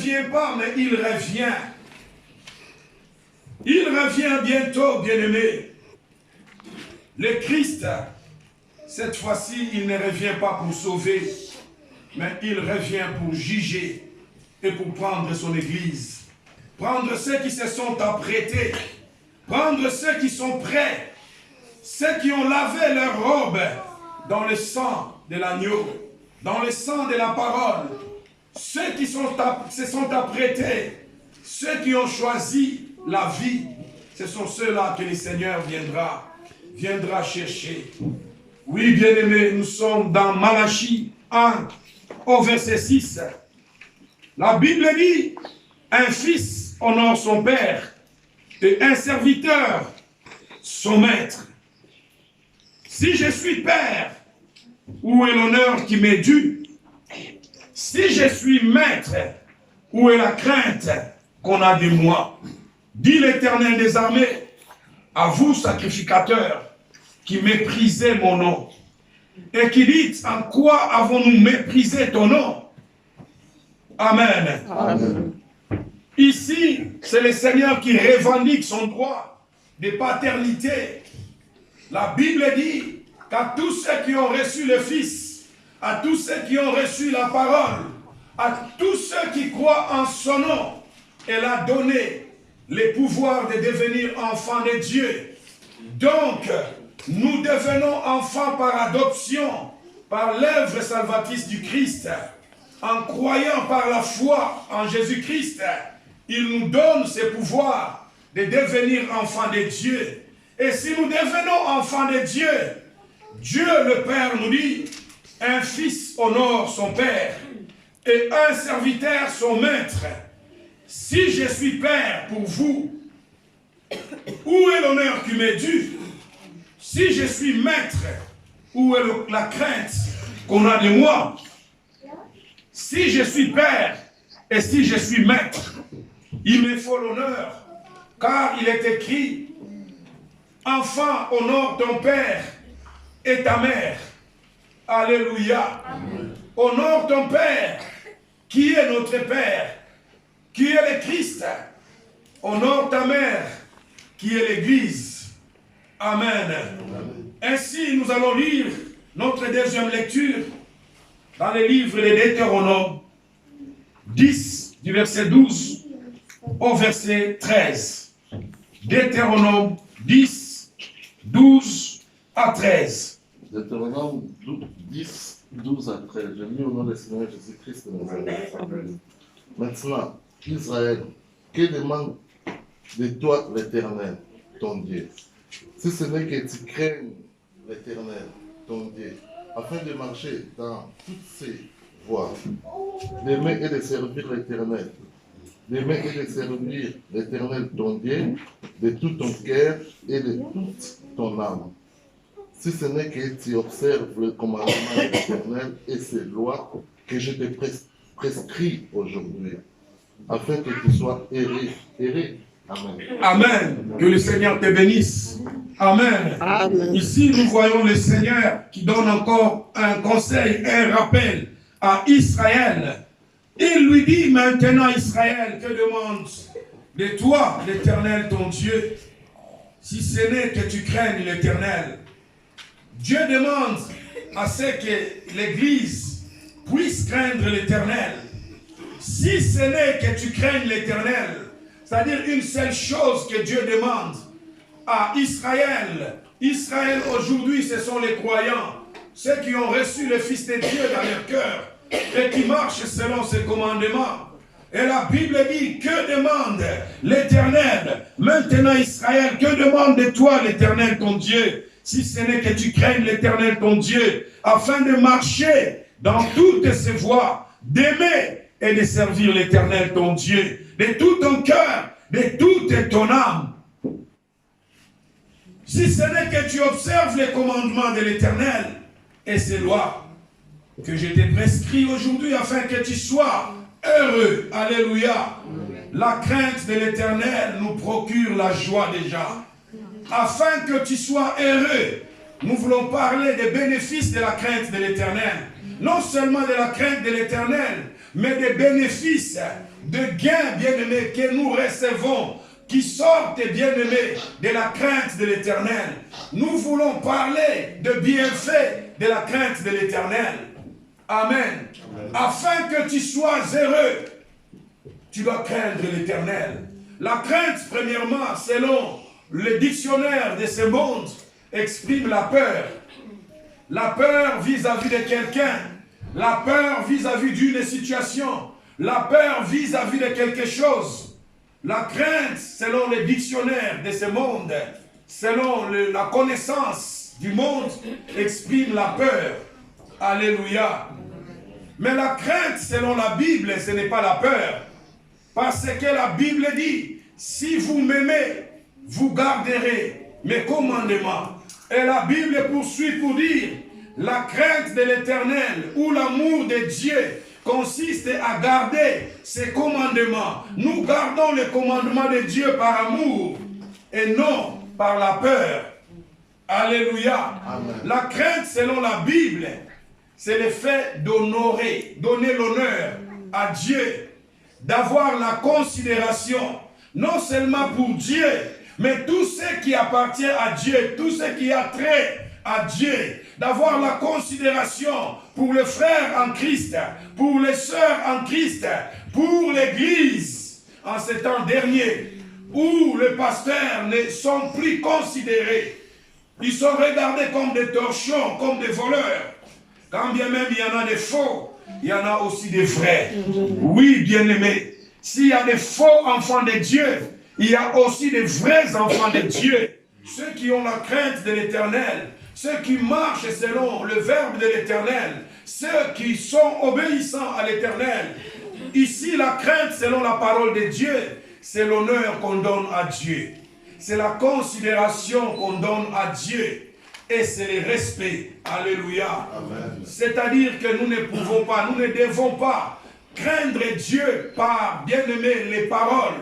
vient pas, mais il revient. Il revient bientôt, bien-aimé. Le Christ, cette fois-ci, il ne revient pas pour sauver, mais il revient pour juger et pour prendre son Église. Prendre ceux qui se sont apprêtés, prendre ceux qui sont prêts, ceux qui ont lavé leur robe dans le sang de l'agneau, dans le sang de la parole, ceux qui se sont apprêtés, ceux qui ont choisi la vie, ce sont ceux-là que le Seigneur viendra chercher. Oui, bien-aimés, nous sommes dans Malachie 1, au verset 6. La Bible dit, un fils honore son père et un serviteur son maître. Si je suis père, où est l'honneur qui m'est dû? Si je suis maître, où est la crainte qu'on a de moi? Dit l'Éternel des armées, à vous sacrificateurs, qui méprisez mon nom, et qui dites, en quoi avons-nous méprisé ton nom? Amen. Amen. Ici, c'est le Seigneur qui revendique son droit de paternité. La Bible dit qu'à tous ceux qui ont reçu le Fils, à tous ceux qui ont reçu la parole, à tous ceux qui croient en son nom, elle a donné le pouvoir de devenir enfants de Dieu. Donc, nous devenons enfants par adoption, par l'œuvre salvatrice du Christ. En croyant par la foi en Jésus-Christ, il nous donne ce pouvoir de devenir enfants de Dieu. Et si nous devenons enfants de Dieu, Dieu le Père nous dit, un fils honore son père et un serviteur son maître. Si je suis père pour vous, où est l'honneur qui m'est dû? Si je suis maître, où est la crainte qu'on a de moi? Si je suis père et si je suis maître, il me faut l'honneur, car il est écrit, enfant, honore ton père et ta mère. Alléluia. Amen. Honore ton père, qui est notre père, qui est le Christ. Honore ta mère, qui est l'Église. Amen. Amen. Ainsi, nous allons lire notre deuxième lecture dans le livre de Deutéronome 10, du verset 12 au verset 13. Deutéronome 10, 12 à 13. Deutéronome 10, 12 à 13. Je lis au nom du Seigneur Jésus-Christ de Nazareth. Maintenant, Israël, que demande de toi l'Éternel, ton Dieu? Si ce n'est que tu craignes l'Éternel, ton Dieu, afin de marcher dans toutes ses voies, d'aimer et de servir l'Éternel, d'aimer et de servir l'Éternel, ton Dieu, de tout ton cœur et de toute ton âme. Si ce n'est que tu observes le commandement de l'Éternel et ses lois que je te prescris aujourd'hui, afin que tu sois erré. Amen. Amen. Que le Seigneur te bénisse. Amen. Amen. Ici, nous voyons le Seigneur qui donne encore un conseil, un rappel à Israël. Il lui dit maintenant, Israël, que demande de toi l'Éternel ton Dieu, si ce n'est que tu craignes l'Éternel. Dieu demande à ce que l'Église puisse craindre l'Éternel. Si ce n'est que tu craignes l'Éternel, c'est-à-dire une seule chose que Dieu demande à Israël. Israël aujourd'hui, ce sont les croyants, ceux qui ont reçu le Fils de Dieu dans leur cœur et qui marchent selon ses commandements. Et la Bible dit, que demande l'Éternel? Maintenant Israël, que demande de toi l'Éternel ton Dieu? Si ce n'est que tu craignes l'Éternel ton Dieu, afin de marcher dans toutes ses voies, d'aimer et de servir l'Éternel ton Dieu, de tout ton cœur, de toute ton âme. Si ce n'est que tu observes les commandements de l'Éternel et ses lois que je t'ai prescrit aujourd'hui afin que tu sois heureux. Alléluia. La crainte de l'Éternel nous procure la joie déjà. Afin que tu sois heureux, nous voulons parler des bénéfices de la crainte de l'Éternel. Non seulement de la crainte de l'Éternel, mais des bénéfices, de gains, bien-aimés, que nous recevons, qui sortent, bien-aimés, de la crainte de l'Éternel. Nous voulons parler de bienfaits de la crainte de l'Éternel. Amen. Afin que tu sois heureux, tu dois craindre l'Éternel. La crainte, premièrement, selon le dictionnaire de ce monde, exprime la peur. La peur vis-à-vis de quelqu'un. La peur vis-à-vis d'une situation. La peur vis-à-vis de quelque chose. La crainte, selon le dictionnaire de ce monde, selon la connaissance du monde, exprime la peur. Alléluia. Mais la crainte, selon la Bible, ce n'est pas la peur. Parce que la Bible dit, si vous m'aimez, vous garderez mes commandements. Et la Bible poursuit pour dire, la crainte de l'Éternel ou l'amour de Dieu consiste à garder ses commandements. Nous gardons les commandements de Dieu par amour et non par la peur. Alléluia. Amen. La crainte, selon la Bible, c'est le fait d'honorer, donner l'honneur à Dieu, d'avoir la considération, non seulement pour Dieu, mais tout ce qui appartient à Dieu, tout ce qui a trait à Dieu, d'avoir la considération pour les frères en Christ, pour les sœurs en Christ, pour l'Église, en ces temps derniers, où les pasteurs ne sont plus considérés. Ils sont regardés comme des torchons, comme des voleurs. Quand bien même il y en a des faux, il y en a aussi des vrais. Oui, bien-aimés, s'il y a des faux enfants de Dieu, il y a aussi des vrais enfants de Dieu. Ceux qui ont la crainte de l'Éternel, ceux qui marchent selon le verbe de l'Éternel, ceux qui sont obéissants à l'Éternel. Ici, la crainte selon la parole de Dieu, c'est l'honneur qu'on donne à Dieu. C'est la considération qu'on donne à Dieu. Et c'est le respect. Alléluia. C'est-à-dire que nous ne pouvons pas, nous ne devons pas craindre Dieu par, bien-aimé, les paroles.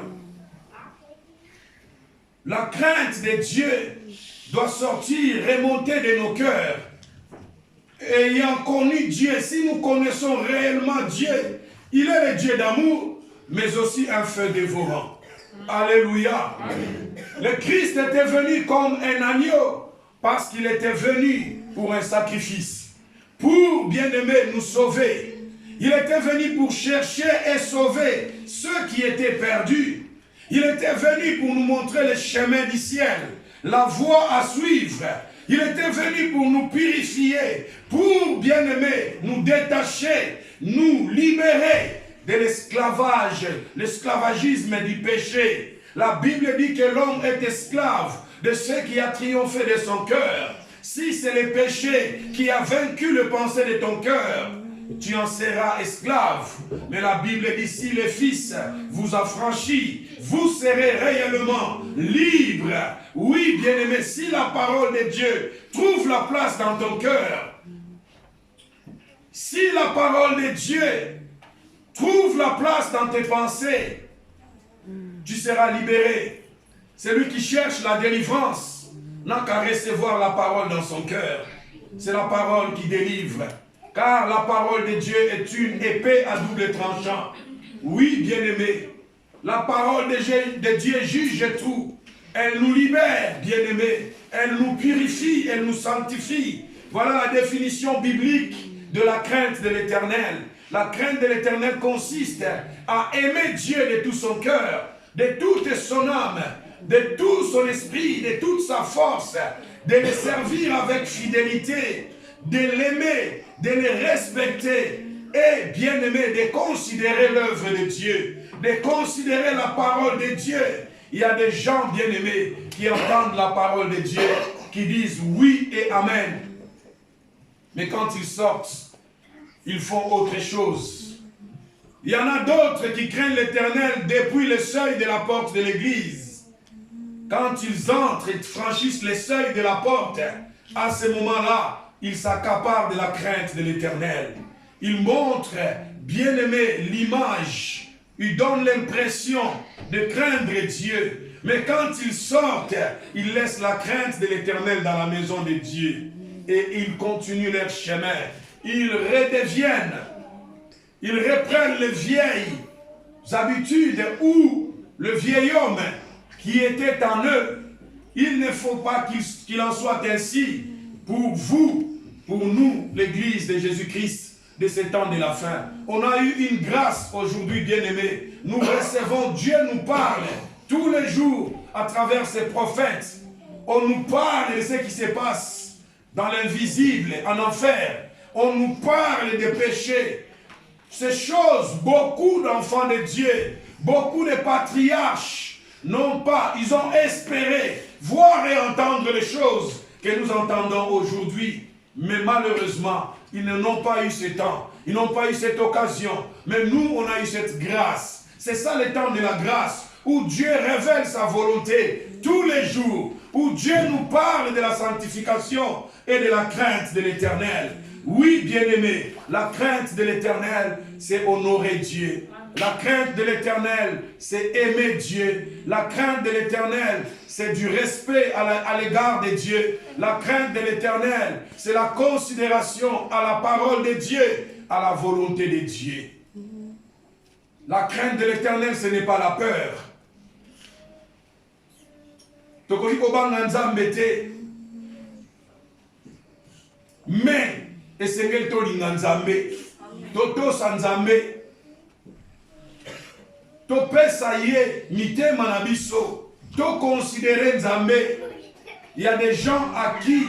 La crainte de Dieu doit sortir, remonter de nos cœurs. Ayant connu Dieu, si nous connaissons réellement Dieu, il est le Dieu d'amour, mais aussi un feu dévorant. Alléluia. Le Christ était venu comme un agneau, parce qu'il était venu pour un sacrifice, pour, bien-aimé, nous sauver. Il était venu pour chercher et sauver ceux qui étaient perdus. Il était venu pour nous montrer le chemin du ciel, la voie à suivre. Il était venu pour nous purifier, pour, bien-aimés, nous détacher, nous libérer de l'esclavage, l'esclavagisme du péché. La Bible dit que l'homme est esclave de ce qui a triomphé de son cœur. Si c'est le péché qui a vaincu le pensée de ton cœur, tu en seras esclave. Mais la Bible dit, si le Fils vous a franchi, vous serez réellement libre. Oui, bien-aimé, si la parole de Dieu trouve la place dans ton cœur, si la parole de Dieu trouve la place dans tes pensées, tu seras libéré. Celui qui cherche la délivrance n'a qu'à recevoir la parole dans son cœur. C'est la parole qui délivre. Car la parole de Dieu est une épée à double tranchant. Oui, bien-aimé, la parole de Dieu juge tout. Elle nous libère, bien-aimé. Elle nous purifie, elle nous sanctifie. Voilà la définition biblique de la crainte de l'Éternel. La crainte de l'Éternel consiste à aimer Dieu de tout son cœur, de toute son âme, de tout son esprit, de toute sa force, de le servir avec fidélité, de l'aimer, de le respecter et, bien aimé, de considérer l'œuvre de Dieu, de considérer la parole de Dieu. Il y a des gens, bien aimés, qui entendent la parole de Dieu, qui disent oui et amen. Mais quand ils sortent, ils font autre chose. Il y en a d'autres qui craignent l'Éternel depuis le seuil de la porte de l'église. Quand ils entrent et franchissent le seuil de la porte, à ce moment-là, ils s'accaparent de la crainte de l'Éternel. Ils montrent, bien aimé, l'image. Ils donnent l'impression de craindre Dieu. Mais quand ils sortent, ils laissent la crainte de l'Éternel dans la maison de Dieu. Et ils continuent leur chemin. Ils redeviennent Ils reprennent les vieilles habitudes ou le vieil homme qui était en eux. Il ne faut pas qu'il en soit ainsi pour vous, pour nous, l'Église de Jésus-Christ de ces temps de la fin. On a eu une grâce aujourd'hui, bien-aimés. Nous recevons, Dieu nous parle tous les jours à travers ses prophètes. On nous parle de ce qui se passe dans l'invisible, en enfer. On nous parle des péchés. Ces choses, beaucoup d'enfants de Dieu, beaucoup de patriarches n'ont pas, ils ont espéré voir et entendre les choses que nous entendons aujourd'hui. Mais malheureusement, ils n'ont pas eu ce temps, ils n'ont pas eu cette occasion. Mais nous, on a eu cette grâce. C'est ça le temps de la grâce, où Dieu révèle sa volonté tous les jours, où Dieu nous parle de la sanctification et de la crainte de l'Éternel. Oui, bien-aimés, la crainte de l'Éternel, c'est honorer Dieu. La crainte de l'Éternel, c'est aimer Dieu. La crainte de l'Éternel, c'est du respect à l'égard de Dieu. La crainte de l'Éternel, c'est la considération à la parole de Dieu, à la volonté de Dieu. La crainte de l'Éternel, ce n'est pas la peur. Mais, esengeli tolinga Nzambe, totosa Nzambe, topesa ye mitema na biso, toconsidérer Nzambe. Il y a des gens à qui,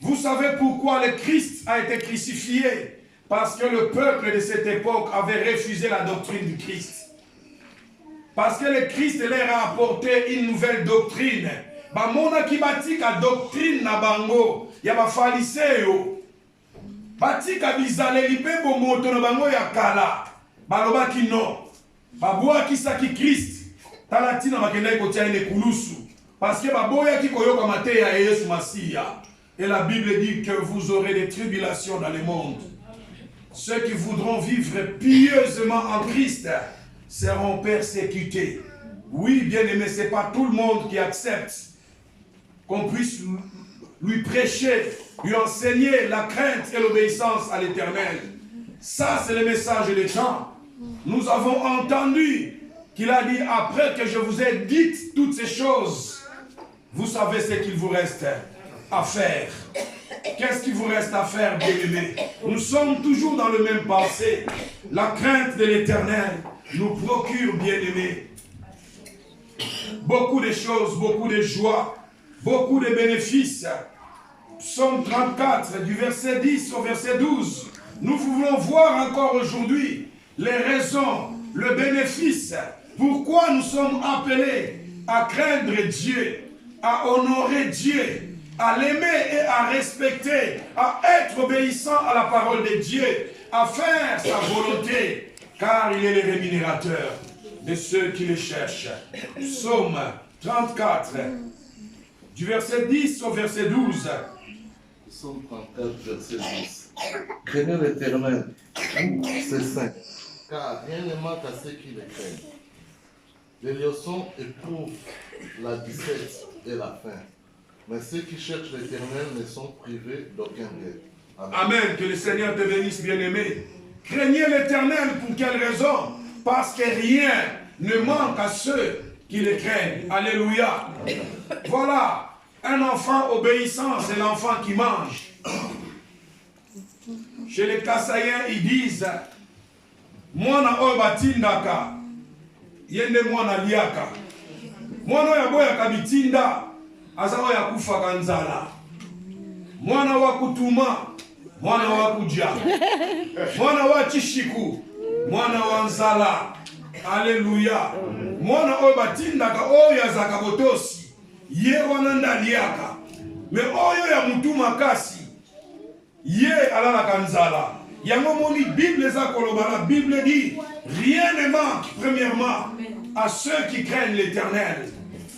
vous savez pourquoi le Christ a été crucifié? Parce que le peuple de cette époque avait refusé la doctrine du Christ. Parce que le Christ leur a apporté une nouvelle doctrine. Bamona ki batika doctrine na bango ya ba fariseo. Batika bizaleli pe bomoto na bango ya kala. Baloba ki non. Baboa ki sa ki Christ. Talatina makenda ikotia ine kulusu. Parce que baboya ki koyoka mate ya Yesu Masiya. Et la Bible dit que vous aurez des tribulations dans le monde. Ceux qui voudront vivre pieusement en Christ seront persécutés. Oui, bien-aimé, ce n'est pas tout le monde qui accepte qu'on puisse lui prêcher, lui enseigner la crainte et l'obéissance à l'Éternel. Ça, c'est le message des temps. Nous avons entendu qu'il a dit, après que je vous ai dit toutes ces choses, vous savez ce qu'il vous reste à faire. Qu'est-ce qu'il vous reste à faire, bien-aimés? Nous sommes toujours dans le même passé. La crainte de l'Éternel nous procure, bien-aimés, beaucoup de choses, beaucoup de joie, beaucoup de bénéfices. Psaume 34, du verset 10 au verset 12. Nous voulons voir encore aujourd'hui les raisons, le bénéfice, pourquoi nous sommes appelés à craindre Dieu, à honorer Dieu, à l'aimer et à respecter, à être obéissant à la parole de Dieu, à faire sa volonté, car il est le rémunérateur de ceux qui le cherchent. Psaume 34, du verset 10 au verset 12. Psaume 34, verset 10. Craignez l'Éternel, c'est saint, car rien ne manque à ceux qui le craignent. Les liaisons éprouvent la disette et la faim, mais ceux qui cherchent l'Éternel ne sont privés d'aucun bien. Amen. Amen. Que le Seigneur te bénisse, bien-aimé. Craignez l'Éternel pour quelle raison? Parce que rien ne manque à ceux qui le craignent. Alléluia. Voilà. Un enfant obéissant, c'est l'enfant qui mange. Chez les Kassaïens, ils disent Mwana oyo batindaka, yende mwana liaka. Mwana oyo aboyaka bitinda, aza oyo akufaka nzala. Mwana wa kutuma, mwana wa kuja. Mwana wa chishiku, mwana wa nzala. Alléluia. Mwana oyo batindaka oyo azaka botosi, ye wana ndaliaka. Me oyo ya mutu makasi, ye alalaka nzala. Yango moni Bible za koloba, la Bible dit rien ne manque premièrement à ceux qui craignent l'Éternel.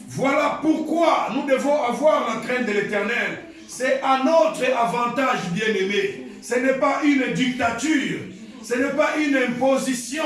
Voilà pourquoi nous devons avoir la crainte de l'Éternel. C'est à notre avantage, bien-aimé. Ce n'est pas une dictature, ce n'est pas une imposition,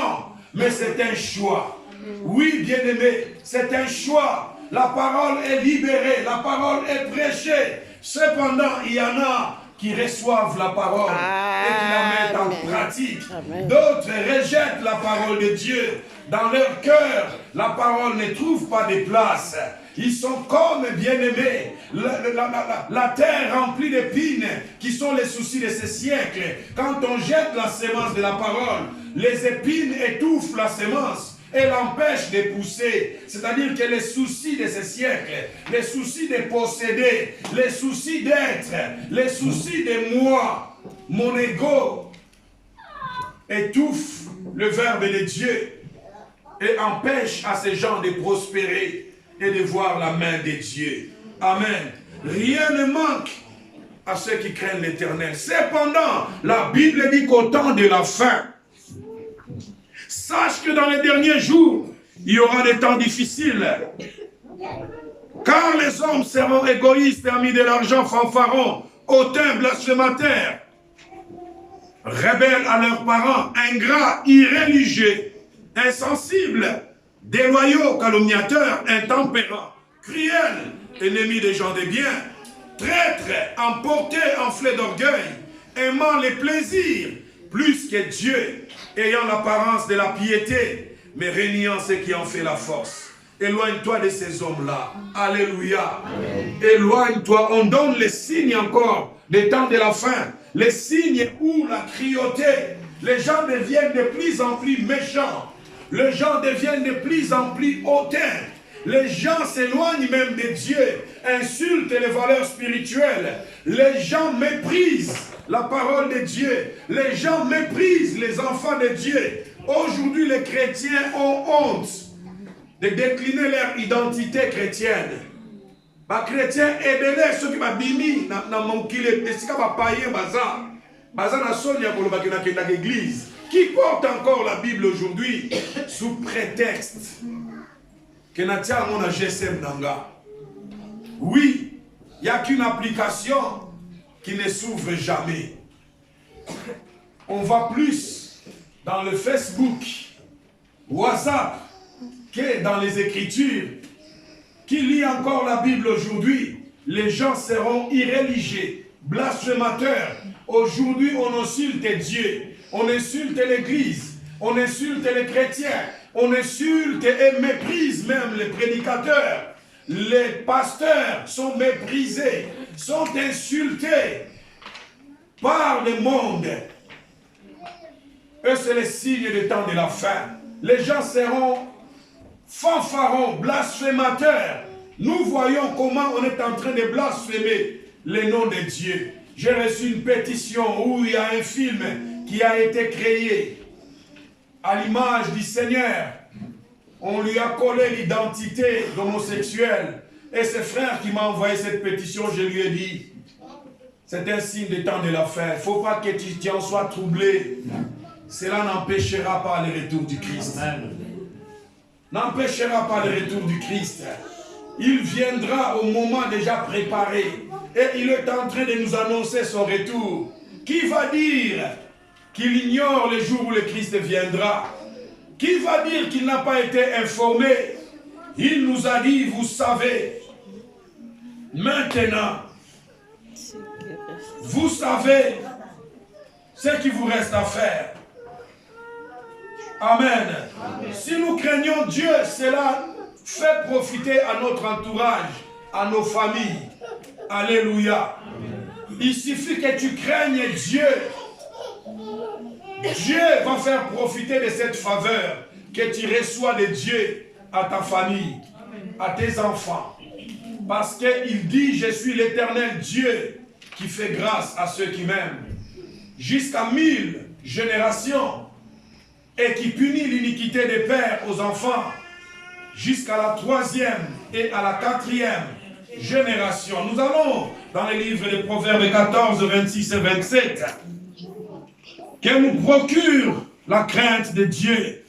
mais c'est un choix. Oui, bien-aimé, c'est un choix. La parole est libérée, la parole est prêchée. Cependant, il y en a qui reçoivent la parole et qui la mettent en pratique. D'autres rejettent la parole de Dieu. Dans leur cœur, la parole ne trouve pas de place. Ils sont comme bien-aimés. La terre remplie d'épines, qui sont les soucis de ces siècles. Quand on jette la sémence de la parole, les épines étouffent la sémence et l'empêchent de pousser. C'est-à-dire que les soucis de ces siècles, les soucis de posséder, les soucis d'être, les soucis de moi, mon ego, étouffent le verbe de Dieu et empêchent à ces gens de prospérer et de voir la main de Dieu. Amen. Rien ne manque à ceux qui craignent l'Éternel. Cependant, la Bible dit qu'au temps de la fin, sache que dans les derniers jours, il y aura des temps difficiles. Car les hommes seront égoïstes, amis de l'argent, fanfarons, hautains, blasphémateurs, rebelles à leurs parents, ingrats, irréligieux, insensibles, déloyaux, calomniateurs, intempérants, cruels, ennemis des gens de bien, traîtres, emportés, enflés d'orgueil, aimant les plaisirs plus que Dieu, ayant l'apparence de la piété, mais régnant ce qui en fait la force. Éloigne-toi de ces hommes-là. Alléluia. Éloigne-toi. On donne les signes encore des temps de la fin. Les signes où la cruauté, les gens deviennent de plus en plus méchants. Les gens deviennent de plus en plus hautains. Les gens s'éloignent même de Dieu, insultent les valeurs spirituelles. Les gens méprisent la parole de Dieu. Les gens méprisent les enfants de Dieu. Aujourd'hui, les chrétiens ont honte de décliner leur identité chrétienne. Les chrétiens aident ceux qui m'ont bimi dans mon kilé, et si vous païen bazar na sonia pour le l'église, qui porte encore la Bible aujourd'hui sous prétexte que natia mon GSM nanga. Oui, il n'y a qu'une application qui ne s'ouvre jamais. On va plus dans le Facebook, WhatsApp, que dans les Écritures. Qui lit encore la Bible aujourd'hui? Les gens seront irréligieux, blasphémateurs. Aujourd'hui, on insulte Dieu, on insulte l'Église, on insulte les chrétiens, on insulte et méprise même les prédicateurs. Les pasteurs sont méprisés, sont insultés par le monde. Et c'est le signe du temps de la fin. Les gens seront fanfarons, blasphémateurs. Nous voyons comment on est en train de blasphémer le nom de Dieu. J'ai reçu une pétition où il y a un film qui a été créé à l'image du Seigneur. On lui a collé l'identité d'homosexuel. Et ce frère qui m'a envoyé cette pétition, je lui ai dit, c'est un signe des temps de la fin. Il ne faut pas que tu en sois troublé. Cela n'empêchera pas le retour du Christ. N'empêchera pas le retour du Christ. Il viendra au moment déjà préparé. Et il est en train de nous annoncer son retour. Qui va dire qu'il ignore le jour où le Christ viendra? Qui va dire qu'il n'a pas été informé? Il nous a dit, vous savez, maintenant, vous savez ce qu'il vous reste à faire. Amen. Si nous craignons Dieu, cela fait profiter à notre entourage, à nos familles. Alléluia. Il suffit que tu craignes Dieu. Dieu va faire profiter de cette faveur que tu reçois de Dieu à ta famille, à tes enfants. Parce qu'il dit, je suis l'Éternel Dieu qui fait grâce à ceux qui m'aiment. Jusqu'à 1000 générations. Et qui punit l'iniquité des pères aux enfants jusqu'à la 3e et à la 4e génération. Nous allons dans les livres des Proverbes 14, 26 et 27 qu'elle nous procure la crainte de Dieu.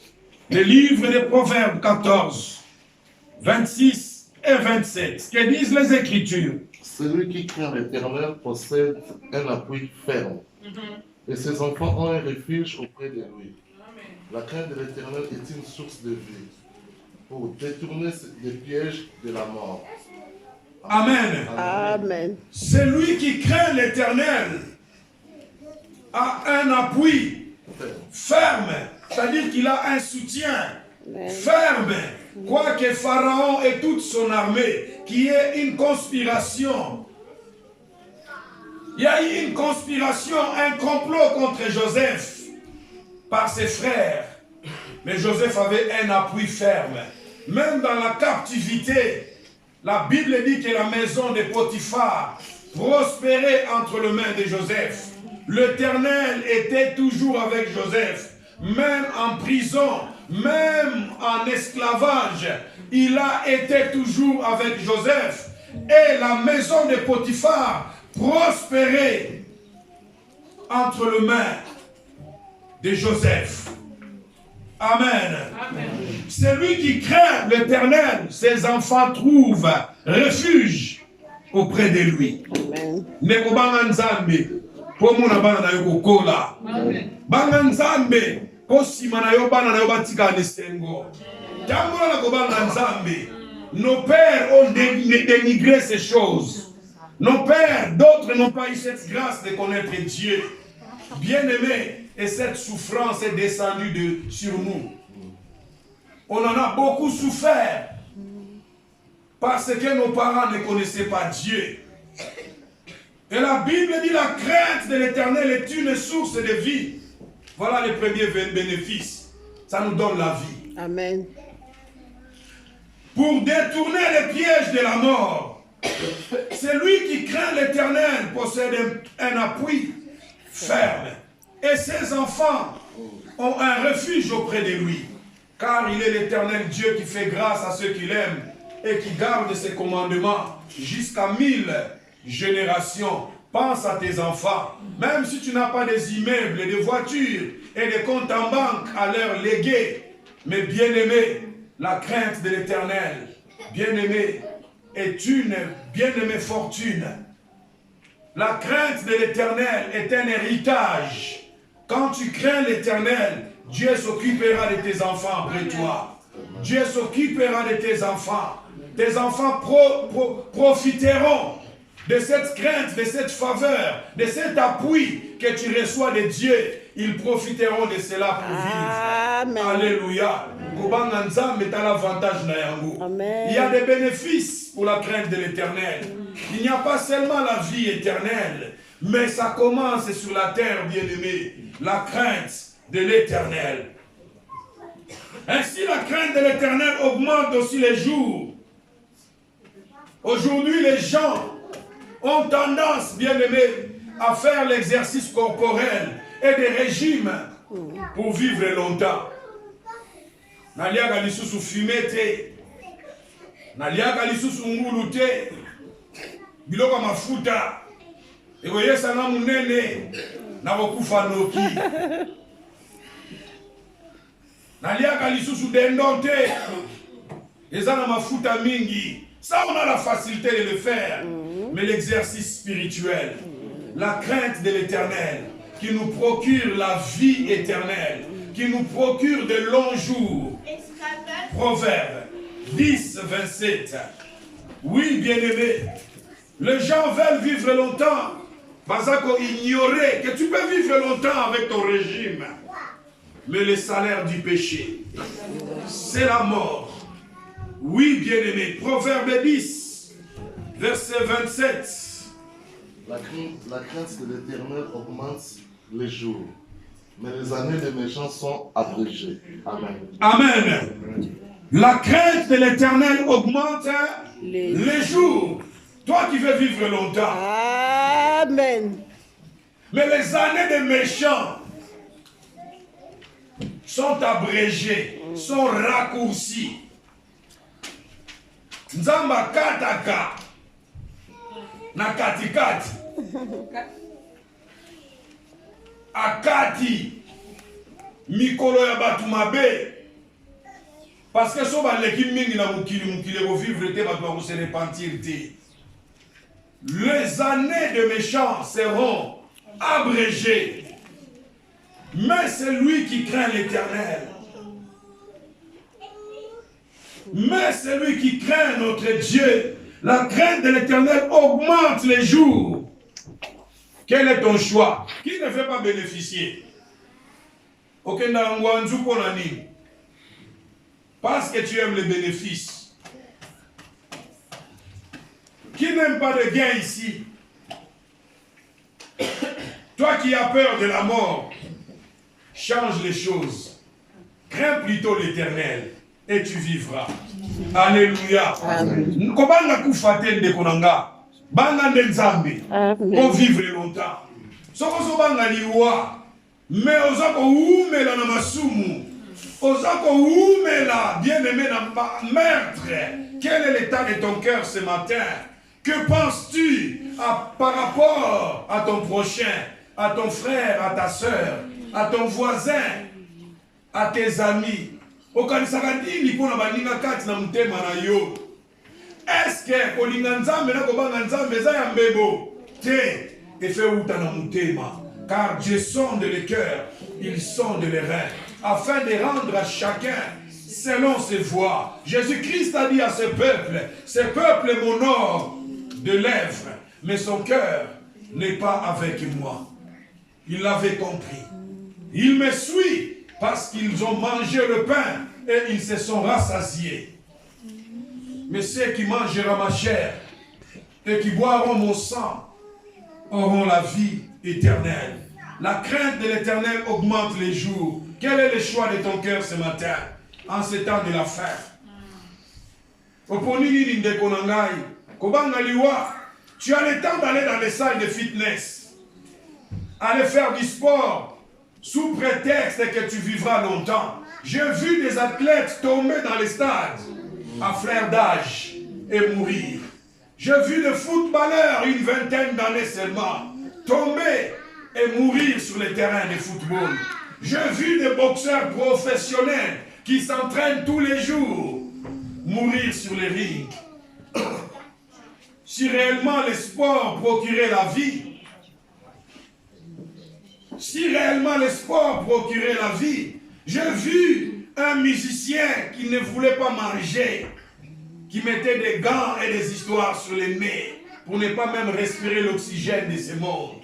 Les livres des Proverbes 14, 26 et 27. Ce que disent les Écritures. Celui qui craint l'Éternel possède un appui ferme, et ses enfants ont un refuge auprès de lui. La crainte de l'Éternel est une source de vie pour détourner les pièges de la mort Amen. Amen. Celui qui craint l'Éternel a un appui ferme, c'est-à-dire qu'il a un soutien ferme, quoique Pharaon et toute son armée, qui est une conspiration. Il y a eu une conspiration, un complot contre Joseph par ses frères. Mais Joseph avait un appui ferme. Même dans la captivité, la Bible dit que la maison de Potiphar prospérait entre les mains de Joseph. L'Éternel était toujours avec Joseph. Même en prison, même en esclavage, il a été toujours avec Joseph. Et la maison de Potiphar prospérait entre les mains de Joseph. Amen. Amen. Celui qui craint l'Éternel, ses enfants trouvent refuge auprès de lui. Amen. Nos pères ont dénigré ces choses. Nos pères, d'autres n'ont pas eu cette grâce de connaître Dieu. Bien-aimés, et cette souffrance est descendue sur nous. On en a beaucoup souffert parce que nos parents ne connaissaient pas Dieu. Et la Bible dit la crainte de l'Éternel est une source de vie. Voilà les premiers bénéfices. Ça nous donne la vie. Amen. Pour détourner les pièges de la mort, celui qui craint l'Éternel possède un appui ferme. Et ses enfants ont un refuge auprès de lui. Car il est l'Éternel Dieu qui fait grâce à ceux qu'il aime et qui garde ses commandements jusqu'à 1000 générations. Pense à tes enfants. Même si tu n'as pas des immeubles, des voitures et des comptes en banque à leur léguer. Mais bien-aimé, la crainte de l'Éternel, bien-aimé, est une bien-aimée fortune. La crainte de l'Éternel est un héritage. Quand tu crains l'Éternel, Dieu s'occupera de tes enfants après toi. Dieu s'occupera de tes enfants. Tes enfants profiteront de cette crainte, de cette faveur, de cet appui que tu reçois de Dieu. Ils profiteront de cela pour vivre. Amen. Alléluia. Amen. Il y a des bénéfices pour la crainte de l'Éternel. Il n'y a pas seulement la vie éternelle, mais ça commence sur la terre, bien-aimé. La crainte de l'Éternel. Ainsi, la crainte de l'Éternel augmente aussi les jours. Aujourd'hui, les gens ont tendance, bien-aimés, à faire l'exercice corporel et des régimes pour vivre longtemps. Naliaga lisusu fumete, naliaga lisusu ngulute, biloko mafuta, egoyesa na munene, na kokufa noki. Naliaga lisusu dendonte, ezana mafuta mingi. Ça, on a la facilité de le faire. Mais l'exercice spirituel, la crainte de l'Éternel, qui nous procure la vie éternelle, qui nous procure de longs jours. Proverbe 10, 27. Oui, bien-aimé, les gens veulent vivre longtemps. Bazako ignorer que tu peux vivre longtemps avec ton régime. Mais le salaire du péché, c'est la mort. Oui, bien-aimé, Proverbe 10, verset 27. La crainte de l'Éternel augmente les jours, mais les années des méchants sont abrégées. Amen. Amen. La crainte de l'Éternel augmente les jours. Toi qui veux vivre longtemps. Amen. Mais les années des méchants sont abrégées, sont raccourcies. Nzamba kataka na katikati akati mikolo ya batu mabe parce que so baleki mingi na mukili ko vivre te batu ko se repentir te. Les années de méchants seront abrégées, mais celui qui craint l'Éternel, mais celui qui craint notre Dieu La crainte de l'Éternel augmente les jours. Quel est ton choix? Qui ne veut pas bénéficier? Parce que tu aimes les bénéfices. Qui n'aime pas de gain ici? Toi qui as peur de la mort, change les choses. Crains plutôt l'Éternel et tu vivras. Alléluia. Amen. Pour vivre longtemps. Mais bien-aimé meurtre. Quel est l'état de ton cœur ce matin? Que penses-tu par rapport à ton prochain, à ton frère, à ta soeur, à ton voisin, à tes amis? Est-ce que car Dieu sonde le cœur, il sonde les reins, afin de rendre à chacun selon ses voies. Jésus-Christ a dit à ce peuple m'honore de lèvres, mais son cœur n'est pas avec moi. Il l'avait compris. Il me suit parce qu'ils ont mangé le pain et ils se sont rassasiés. Mais ceux qui mangeront ma chair et qui boiront mon sang auront la vie éternelle. La crainte de l'Éternel augmente les jours. Quel est le choix de ton cœur ce matin, en ce temps de la faim? Tu as le temps d'aller dans les salles de fitness, aller faire du sport, sous prétexte que tu vivras longtemps. J'ai vu des athlètes tomber dans les stades, à fleur d'âge, et mourir. J'ai vu des footballeurs, une vingtaine d'années seulement, tomber et mourir sur les terrains de football. J'ai vu des boxeurs professionnels qui s'entraînent tous les jours, mourir sur les rings. Si réellement le sport procurait la vie, j'ai vu un musicien qui ne voulait pas manger, qui mettait des gants et des histoires sur les nez pour ne pas même respirer l'oxygène de ce monde,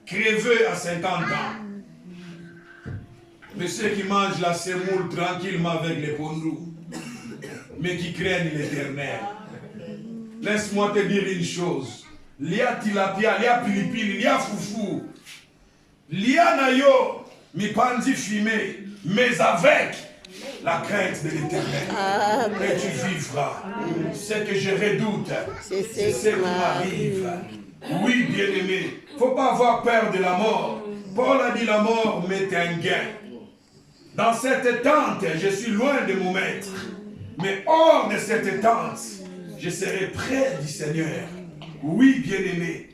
crevé à 50 ans. Mais ceux qui mangent la semoule tranquillement avec les pondous, mais qui craignent l'Éternel. Laisse-moi te dire une chose. Il y a tilapia, il y a pilipili, il y a foufou. Il y a nayo, mi pandi fumé, mais avec la crainte de l'Éternel. Et tu vivras. Ce que je redoute, c'est ce qui m'arrive. Oui, bien-aimé, il ne faut pas avoir peur de la mort. Paul a dit la mort m'est un gain. Dans cette tente, je suis loin de mon maître. Mais hors de cette tente, je serai près du Seigneur. Oui, bien-aimé.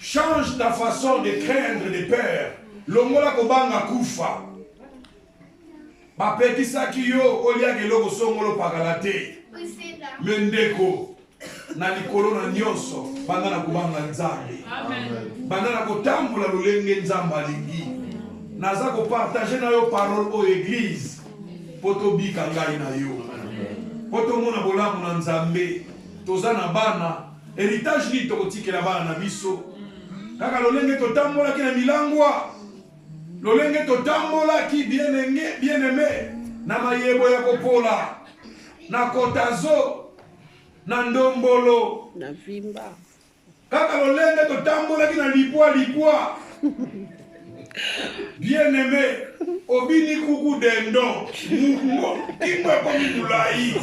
Change ta façon de craindre, de peur. Longola kobanga kufa. Bapekisaki yo oliage logo songolo pagalate. Mendeko na likolo na nyonso banda na kubanga nzambe. Banda na kotambola lolenge nzambe alingi. Naza ko partager na yo parole au église. Poto bika ngai na yo. Poto mona bolamu na nzambe. Toza na bana héritage ni tokotikela bana na biso. Kaka lolenge totambola ki na milangwa. Lolenge totambola ki bien-aimé. Na mayebo ya kopola. Na kotazo. Na ndombolo. Na vimba. Kaka lolenge totambola ki na lipwa. Bien-aimé. Obini kuku dendon. Mouvement. Kimwe komi mulai.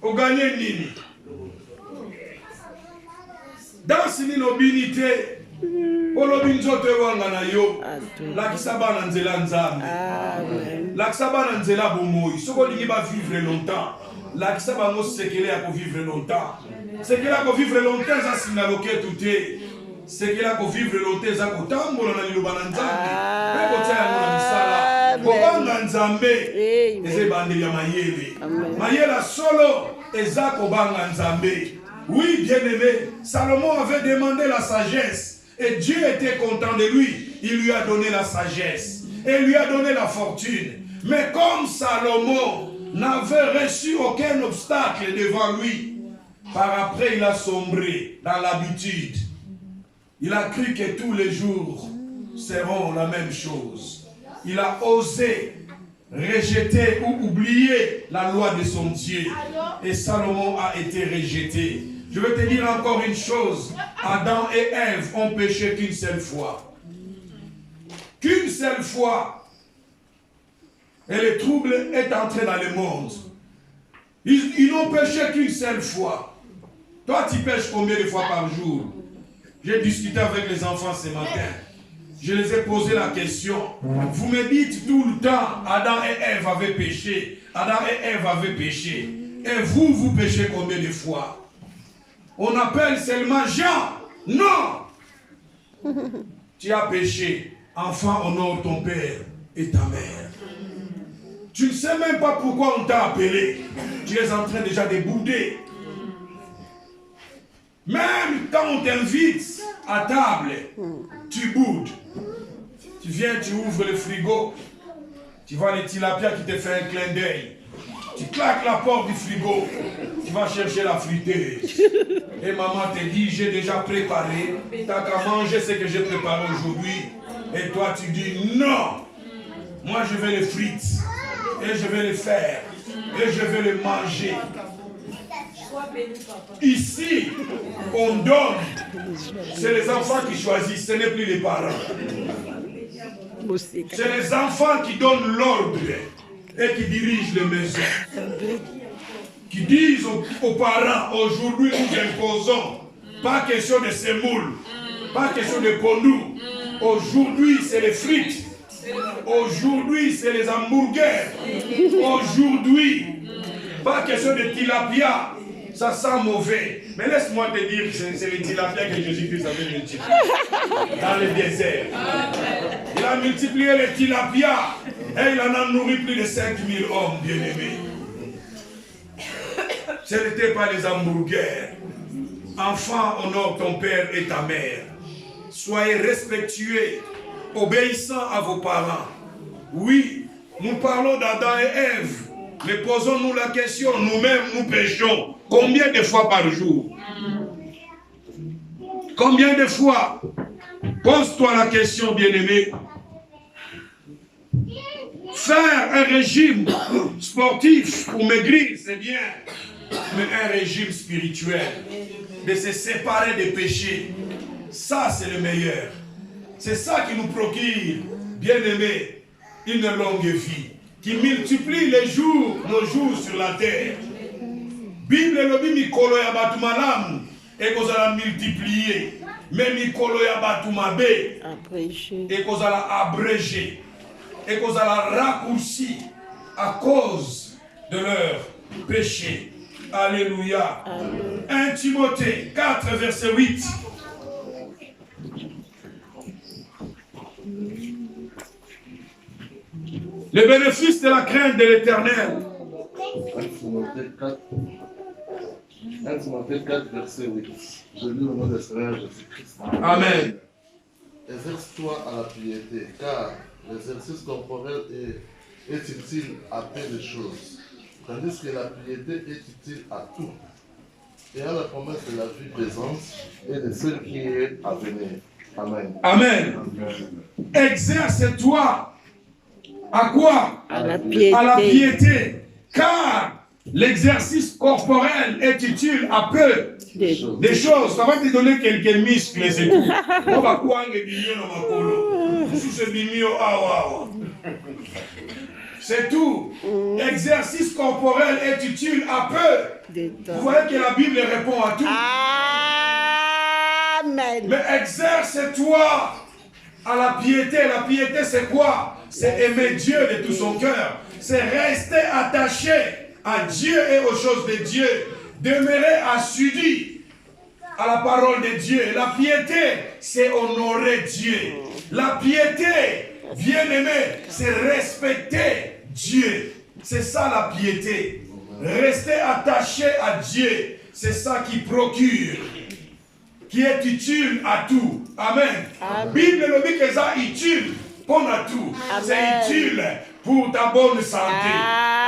Oganye nini? Dansi nini obinite. Olobi nzoto ewanga na yo. Lakisa bana nzela nzambe. Lakisa bana nzela bomoi. Soko lingi ba vivre longtemps. Lakisa bango sekele ya ko vivre longtemps. Sekele ya ko vivre longtemps za singa loketu te. Sekele ya ko vivre longtemps za kotambola na liloba na nzambe. Pe kotia yango na misala. Kobanga nzambe. Eze bandeli ya mayele. Mayela solo eza kobanga nzambe. Oui, bien-aimé, Salomon avait demandé la sagesse et Dieu était content de lui. Il lui a donné la sagesse et lui a donné la fortune. Mais comme Salomon n'avait reçu aucun obstacle devant lui. Par après, il a sombré dans l'habitude. Il a cru que tous les jours seront la même chose. Il a osé rejeter ou oublier la loi de son Dieu. Et Salomon a été rejeté. Je vais te dire encore une chose. Adam et Ève ont péché qu'une seule fois. Qu'une seule fois. Et le trouble est entré dans le monde. Ils n'ont péché qu'une seule fois. Toi, tu pêches combien de fois par jour? J'ai discuté avec les enfants ce matin. Je les ai posé la question. Vous me dites tout le temps, Adam et Ève avaient péché. Adam et Ève avaient péché. Et vous, vous péchez combien de fois? On appelle seulement Jean. Non! Tu as péché. Enfant, honore ton père et ta mère. Tu ne sais même pas pourquoi on t'a appelé. Tu es en train déjà de bouder. Même quand on t'invite à table, tu boudes. Tu viens, tu ouvres le frigo, tu vois les tilapia qui te fait un clin d'œil. Tu claques la porte du frigo, tu vas chercher la friteuse. Et maman te dit, j'ai déjà préparé, t'as qu'à manger ce que j'ai préparé aujourd'hui. Et toi tu dis, non, moi je vais les frites, et je vais les faire, et je vais les manger. Ici, on donne. C'est les enfants qui choisissent, ce n'est plus les parents. C'est les enfants qui donnent l'ordre et qui dirigent les maisons. Qui disent aux parents, aujourd'hui nous imposons. Pas question de semoule, pas question de pondou. Aujourd'hui c'est les frites. Aujourd'hui c'est les hamburgers. Aujourd'hui, pas question de tilapia. Ça sent mauvais. Mais laisse-moi te dire que c'est les tilapia que Jésus-Christ avait multiplié dans le désert. Il a multiplié les tilapia et il en a nourri plus de 5000 hommes bien-aimés. Ce n'était pas les hamburgers. Enfant, honore ton père et ta mère. Soyez respectueux, obéissants à vos parents. Oui, nous parlons d'Adam et Ève. Mais posons-nous la question, nous-mêmes nous péchons. Combien de fois par jour? Combien de fois? Pose-toi la question, bien-aimé. Faire un régime sportif pour maigrir, c'est bien. Mais un régime spirituel, de se séparer des péchés, ça c'est le meilleur. C'est ça qui nous procure, bien-aimé, une longue vie, qui multiplie les jours, nos jours sur la terre. Bible lobi mikolo ya batu malamu ekozala multiplier, mais mikolo ya batu mabe ekozala abrégé, ekozala raccourci à cause de leur péché. Alléluia. 1 Timothée 4 verset 8. Le bénéfice de la crainte de l'Éternel. 1 Timothée 4, verset 8. Je lis au nom de Seigneur Jésus-Christ. Amen. Exerce-toi à la piété, car l'exercice corporel est utile à peu de choses, tandis que la piété est utile à tout, et à la promesse de la vie présente et de celle qui est à venir. Amen. Amen. Exerce-toi à quoi? À la piété. À la piété. Car l'exercice corporel est utile à peu des choses. Ça va te donner quelques muscles, c'est tout. On va quoi c'est tout. Exercice corporel est utile à peu. Vous voyez que la Bible répond à tout. Amen. Mais exerce-toi à la piété. La piété, c'est quoi? C'est aimer Dieu de tout son cœur. C'est rester attaché à Dieu et aux choses de Dieu. Demeurer assidu à la parole de Dieu. La piété, c'est honorer Dieu. La piété, bien aimé, c'est respecter Dieu. C'est ça la piété. Rester attaché à Dieu, c'est ça qui procure, qui est utile à tout. Amen. Bible le dit que ça utile pour tout. C'est utile pour ta bonne santé.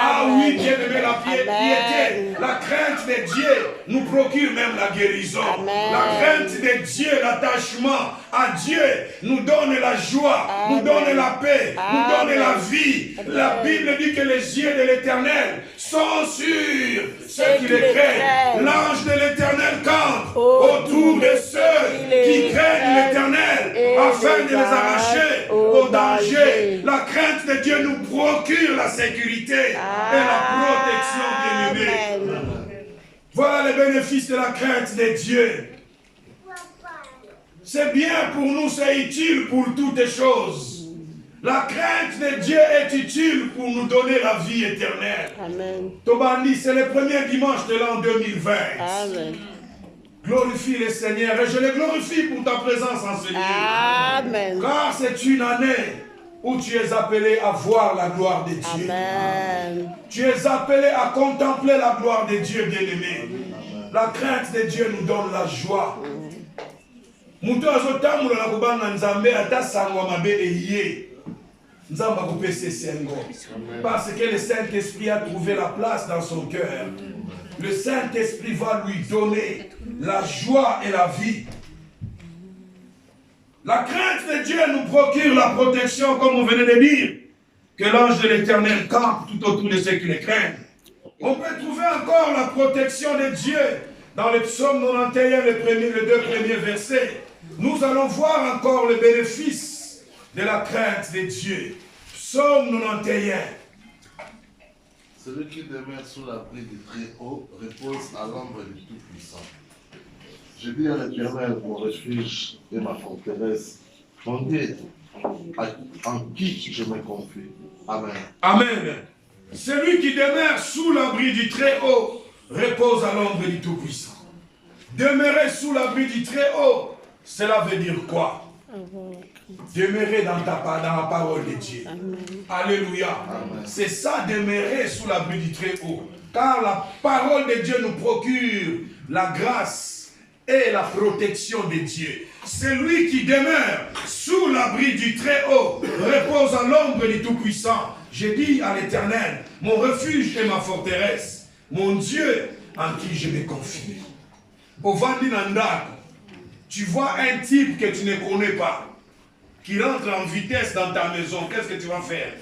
Ah oui, bien-aimé, la piété, la crainte de Dieu nous procure même la guérison. La crainte de Dieu, l'attachement à Dieu nous donne la joie, nous donne la paix, nous donne la vie. La Bible dit que les yeux de l'Éternel sont sur ceux qui les craignent. L'ange de l'Éternel campe autour de ceux qui craignent l'Éternel afin de les arracher au danger. La crainte de Dieu nous procure la sécurité et la protection, bien-aimés. Voilà les bénéfices de la crainte de Dieu. C'est bien pour nous, c'est utile pour toutes choses. La crainte de Dieu est utile pour nous donner la vie éternelle. Amen. Tobandi, c'est le premier dimanche de l'an 2020. Amen. Glorifie le Seigneur et je le glorifie pour ta présence en ce lieu. Amen. Car c'est une année où tu es appelé à voir la gloire de Dieu. Amen. Tu es appelé à contempler la gloire de Dieu, bien-aimé. La crainte de Dieu nous donne la joie. Muto azotamula na kubanga nzambe atasangwa mabe eye. Nzamba kupese sengo. Parce que le Saint-Esprit a trouvé la place dans son cœur. Le Saint-Esprit va lui donner la joie et la vie. La crainte de Dieu nous procure la protection, comme on venait de dire, que l'ange de l'Éternel campe tout autour de ceux qui les craignent. On peut trouver encore la protection de Dieu dans le psaume 91, les deux premiers versets. Nous allons voir encore le bénéfice de la crainte de Dieu. Psaume 91. Celui qui demeure sous l'abri du Très-Haut repose à l'ombre du Tout-Puissant. Je dis à l'Éternel, mon refuge et ma forteresse, mon Dieu, en qui je me confie. Amen. Amen. Celui qui demeure sous l'abri du Très-Haut repose à l'ombre du Tout-Puissant. Demeurer sous l'abri du Très-Haut, cela veut dire quoi? Demeurer dans la parole de Dieu. Amen. Alléluia. C'est ça, demeurer sous l'abri du Très-Haut. Car la parole de Dieu nous procure la grâce et la protection de Dieu. Celui qui demeure sous l'abri du Très-Haut repose à l'ombre du Tout-Puissant. J'ai dit à l'Éternel, mon refuge et ma forteresse, mon Dieu en qui je me confie. Au Vandinandako, tu vois un type que tu ne connais pas, qui rentre en vitesse dans ta maison, qu'est-ce que tu vas faire?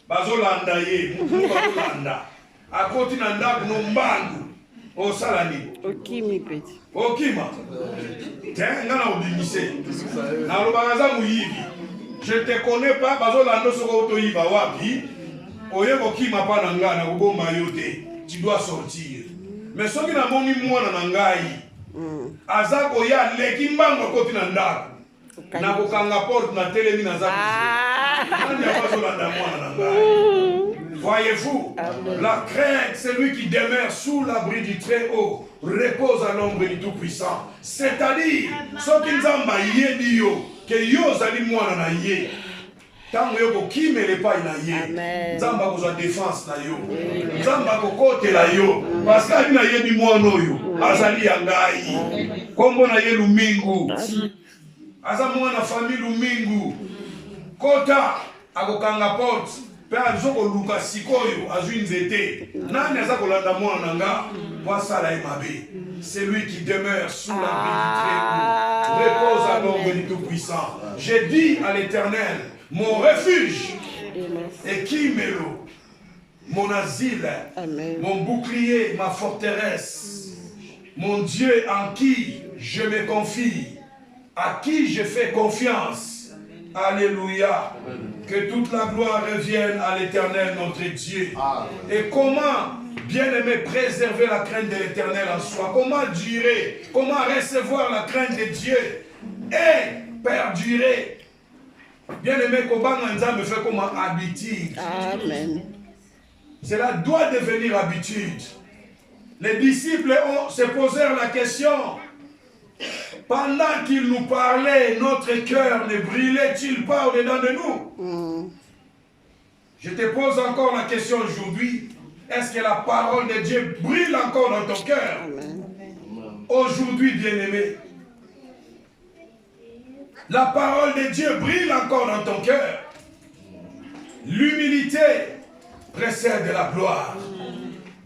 Bazolanda ye, bazolanda. À côté nanda nombangu, au salani. Okimi petit. Okima. Tiens, ngana obimise. Na lobagaza muyibi. Je te connais pas, bazolanda soko otoyiba wapi. Oye okima pa na ngana koboma yote. Tu dois sortir. Mais soki na moni mwana na ngai. Azako ya leki mbango koti na ndako. Na kokanga porte na telemi na zako. Voyez-vous, la crainte, celui qui demeure sous l'abri du Très-Haut, repose à l'ombre du Tout-Puissant. C'est-à-dire, ce qui nzamba yebi yo, que yo zali mwana na ye. Tango yo kokimele pa na ye. Nzamba kozwa défense na yo. Nzamba kokotela yo. Parce que ali na yebi mwana oyo, azali ya ngai. Kombo na ye Lumingu. Aza mwana famille Lumingu. Kota akokanga porte. Pe azoko luka sikoyo azwi nzete. Nani aza kolanda mwana nanga? Wasala emabe. C'est lui qui demeure sous l'abri du Très-Haut. Repose à l'ombre du Tout-Puissant. J'ai dit à l'Éternel, mon refuge et qui m'élo, mon asile, mon bouclier, ma forteresse, mon Dieu en qui je me confie, à qui je fais confiance. Alléluia. Que toute la gloire revienne à l'Éternel, notre Dieu. Et comment, bien-aimé, préserver la crainte de l'Éternel en soi? Comment durer? Comment recevoir la crainte de Dieu et perdurer? Bien-aimé, Kobanga Nzambe fait comme habitude. Amen. Cela doit devenir habitude. Les disciples se posèrent la question. Pendant qu'il nous parlait, notre cœur ne brûlait-il pas au-dedans de nous? Je te pose encore la question aujourd'hui. Est-ce que la parole de Dieu brûle encore dans ton cœur? Aujourd'hui, bien-aimé, la parole de Dieu brûle encore dans ton cœur. L'humilité précède la gloire.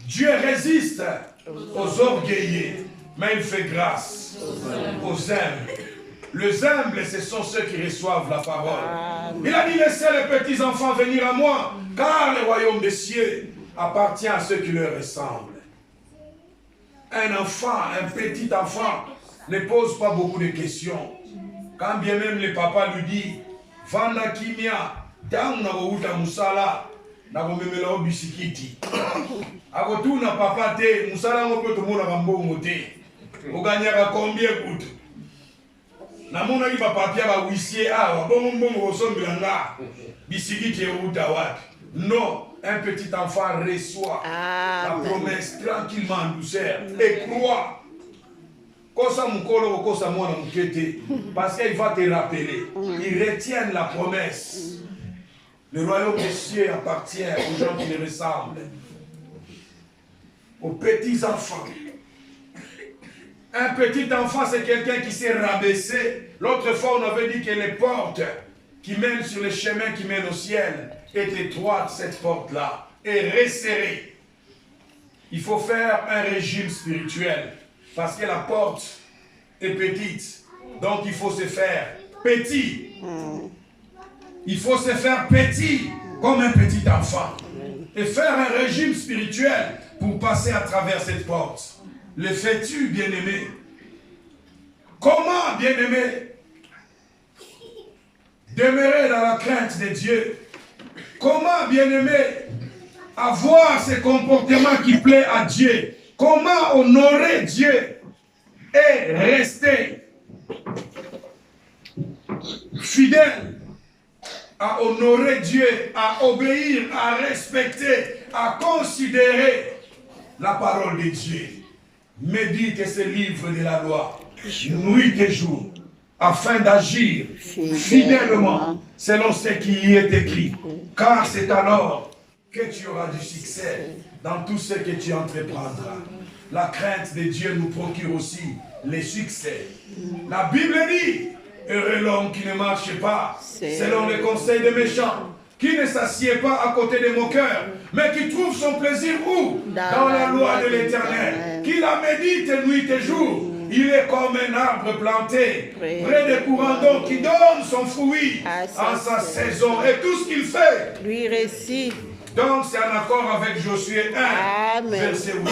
Dieu résiste aux orgueilleux, mais il fait grâce aux humbles. Les humbles, ce sont ceux qui reçoivent la parole. Il a dit, laissez les petits enfants venir à moi, car le royaume des cieux appartient à ceux qui leur ressemblent. Un enfant, un petit enfant, ne pose pas beaucoup de questions. Quand bien même le papa lui dit, Vanda kimia, tangu na wouta musala, na komemela obisikiti. Akotu na papa te, musala ngope to mona kambongo te. Oganyaka combien coûte? Na mona ki papa pia ba huissier awa, bongo osombela nga. Bisikiti wouta wapi? Non, un petit enfant reçoit la promesse tranquillement en douceur et croit. Parce qu'il va te rappeler. Il retient la promesse. Le royaume des cieux appartient aux gens qui le ressemblent. Aux petits enfants. Un petit enfant, c'est quelqu'un qui s'est rabaissé. L'autre fois, on avait dit que les portes qui mènent sur le chemin qui mène au ciel est étroite, cette porte-là, est resserrée. Il faut faire un régime spirituel. Parce que la porte est petite. Donc il faut se faire petit. Il faut se faire petit comme un petit enfant. Et faire un régime spirituel pour passer à travers cette porte. Le fais-tu, bien-aimé? Comment, bien-aimé, demeurer dans la crainte de Dieu? Comment, bien-aimé, avoir ce comportement qui plaît à Dieu? Comment honorer Dieu et rester fidèle à honorer Dieu, à obéir, à respecter, à considérer la parole de Dieu. Médite ce livre de la loi, nuit et jour, afin d'agir fidèlement selon ce qui y est écrit. Car c'est alors que tu auras du succès dans tout ce que tu entreprendras. La crainte de Dieu nous procure aussi les succès. La Bible dit, heureux l'homme qui ne marche pas selon les conseils des méchants, qui ne s'assied pas à côté de mon cœur, mais qui trouve son plaisir où? Dans la loi de l'Éternel, qui la médite nuit et jour. Il est comme un arbre planté près des courants d'eau qui donne son fruit en sa saison. Et tout ce qu'il fait, lui récit. Donc c'est en accord avec Josué 1, verset 8.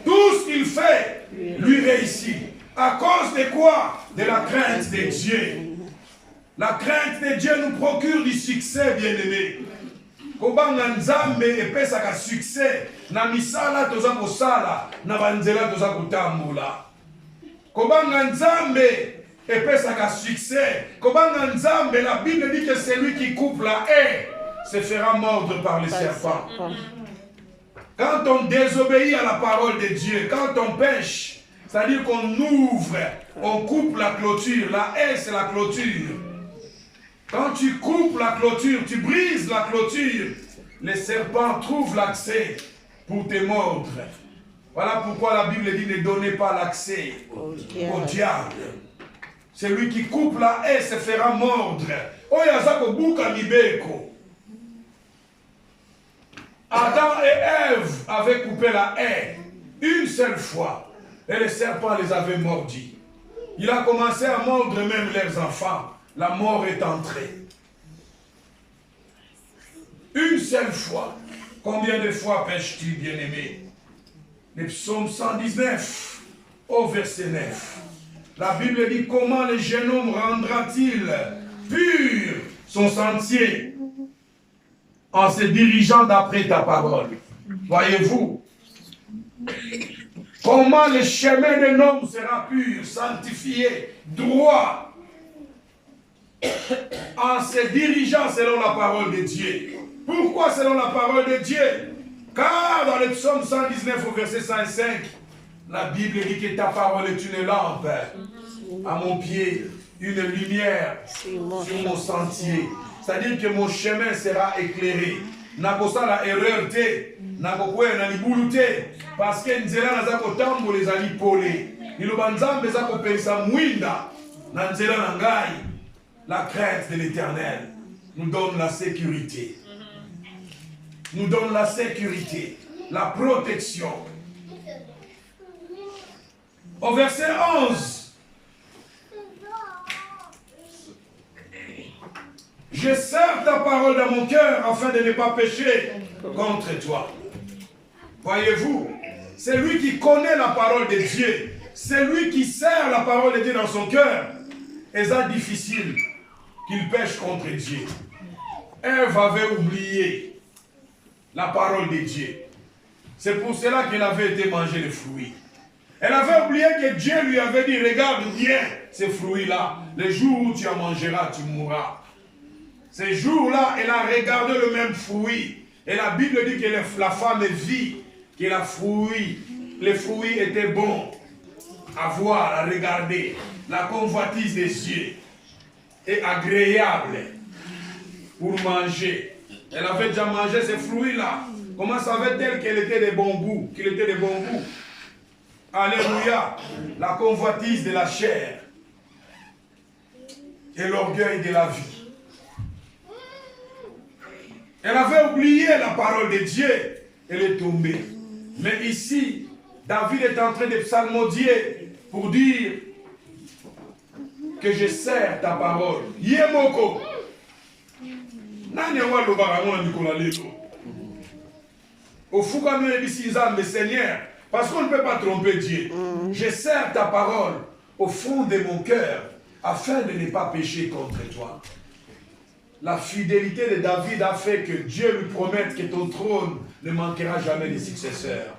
Tout ce qu'il fait, lui réussit. À cause de quoi? De la crainte de Dieu. La crainte de Dieu nous procure du succès, bien-aimé. Kobanga nzambe epesaka succès na misala toza kosala na banzela toza kotambola. Kobanga nzambe epesaka succès. Kobanga nzambe, la Bible dit que celui qui coupe la haie se fera mordre par les serpents. Quand on désobéit à la parole de Dieu, quand on pêche, c'est-à-dire qu'on ouvre, on coupe la clôture. La haie, c'est la clôture. Quand tu coupes la clôture, tu brises la clôture, les serpents trouvent l'accès pour te mordre. Voilà pourquoi la Bible dit ne donnez pas l'accès au diable. Celui qui coupe la haie se fera mordre. Oyazako buka mibeko. Adam et Ève avaient coupé la haie une seule fois et les serpents les avaient mordis. Il a commencé à mordre même leurs enfants. La mort est entrée. Une seule fois. Combien de fois pêches-tu, bien-aimé? Le psaume 119, au verset 9. La Bible dit, comment le jeune homme rendra-t-il pur son sentier en se dirigeant d'après ta parole? Voyez-vous, comment le chemin d'un homme sera pur, sanctifié, droit, en se dirigeant selon la parole de Dieu. Pourquoi selon la parole de Dieu? Car dans le psaume 119 au verset 105, la Bible dit que ta parole est une lampe à mon pied, une lumière sur mon sentier. C'est-à-dire que mon chemin sera éclairé. Nakosa la erreur te, nakokwe na libulu te, parce que nzela na zako tambo les ali pole. Iloba nzambe zako pensa mwinda na nzela na ngai. La crainte de l'Éternel nous donne la sécurité. nous donne la sécurité, la protection. Au verset 11, je serre ta parole dans mon cœur afin de ne pas pécher contre toi. Voyez-vous, c'est lui qui connaît la parole de Dieu. C'est lui qui serre la parole de Dieu dans son cœur. Et c'est difficile qu'il pêche contre Dieu. Ève avait oublié la parole de Dieu. C'est pour cela qu'elle avait été manger les fruits. Elle avait oublié que Dieu lui avait dit, regarde bien ces fruits-là. Le jour où tu en mangeras, tu mourras. Ces jours-là, elle a regardé le même fruit. Et la Bible dit que la femme vit que les fruits étaient bons à voir, à regarder. La convoitise des yeux est agréable pour manger. Elle avait déjà mangé ces fruits-là. Comment savait-elle qu'elle était de bon goût, qu'il était de bon goût? Alléluia. La convoitise de la chair et l'orgueil de la vie. Elle avait oublié la parole de Dieu. Elle est tombée. Mais ici, David est en train de psalmodier pour dire que je sers ta parole. Yemoko. Nani wa lo baramona Nicolas Lelo. Au fouga nous ebisizam, Seigneur, parce qu'on ne peut pas tromper Dieu. Je sers ta parole au fond de mon cœur afin de ne pas pécher contre toi. La fidélité de David a fait que Dieu lui promette que ton trône ne manquera jamais de successeurs.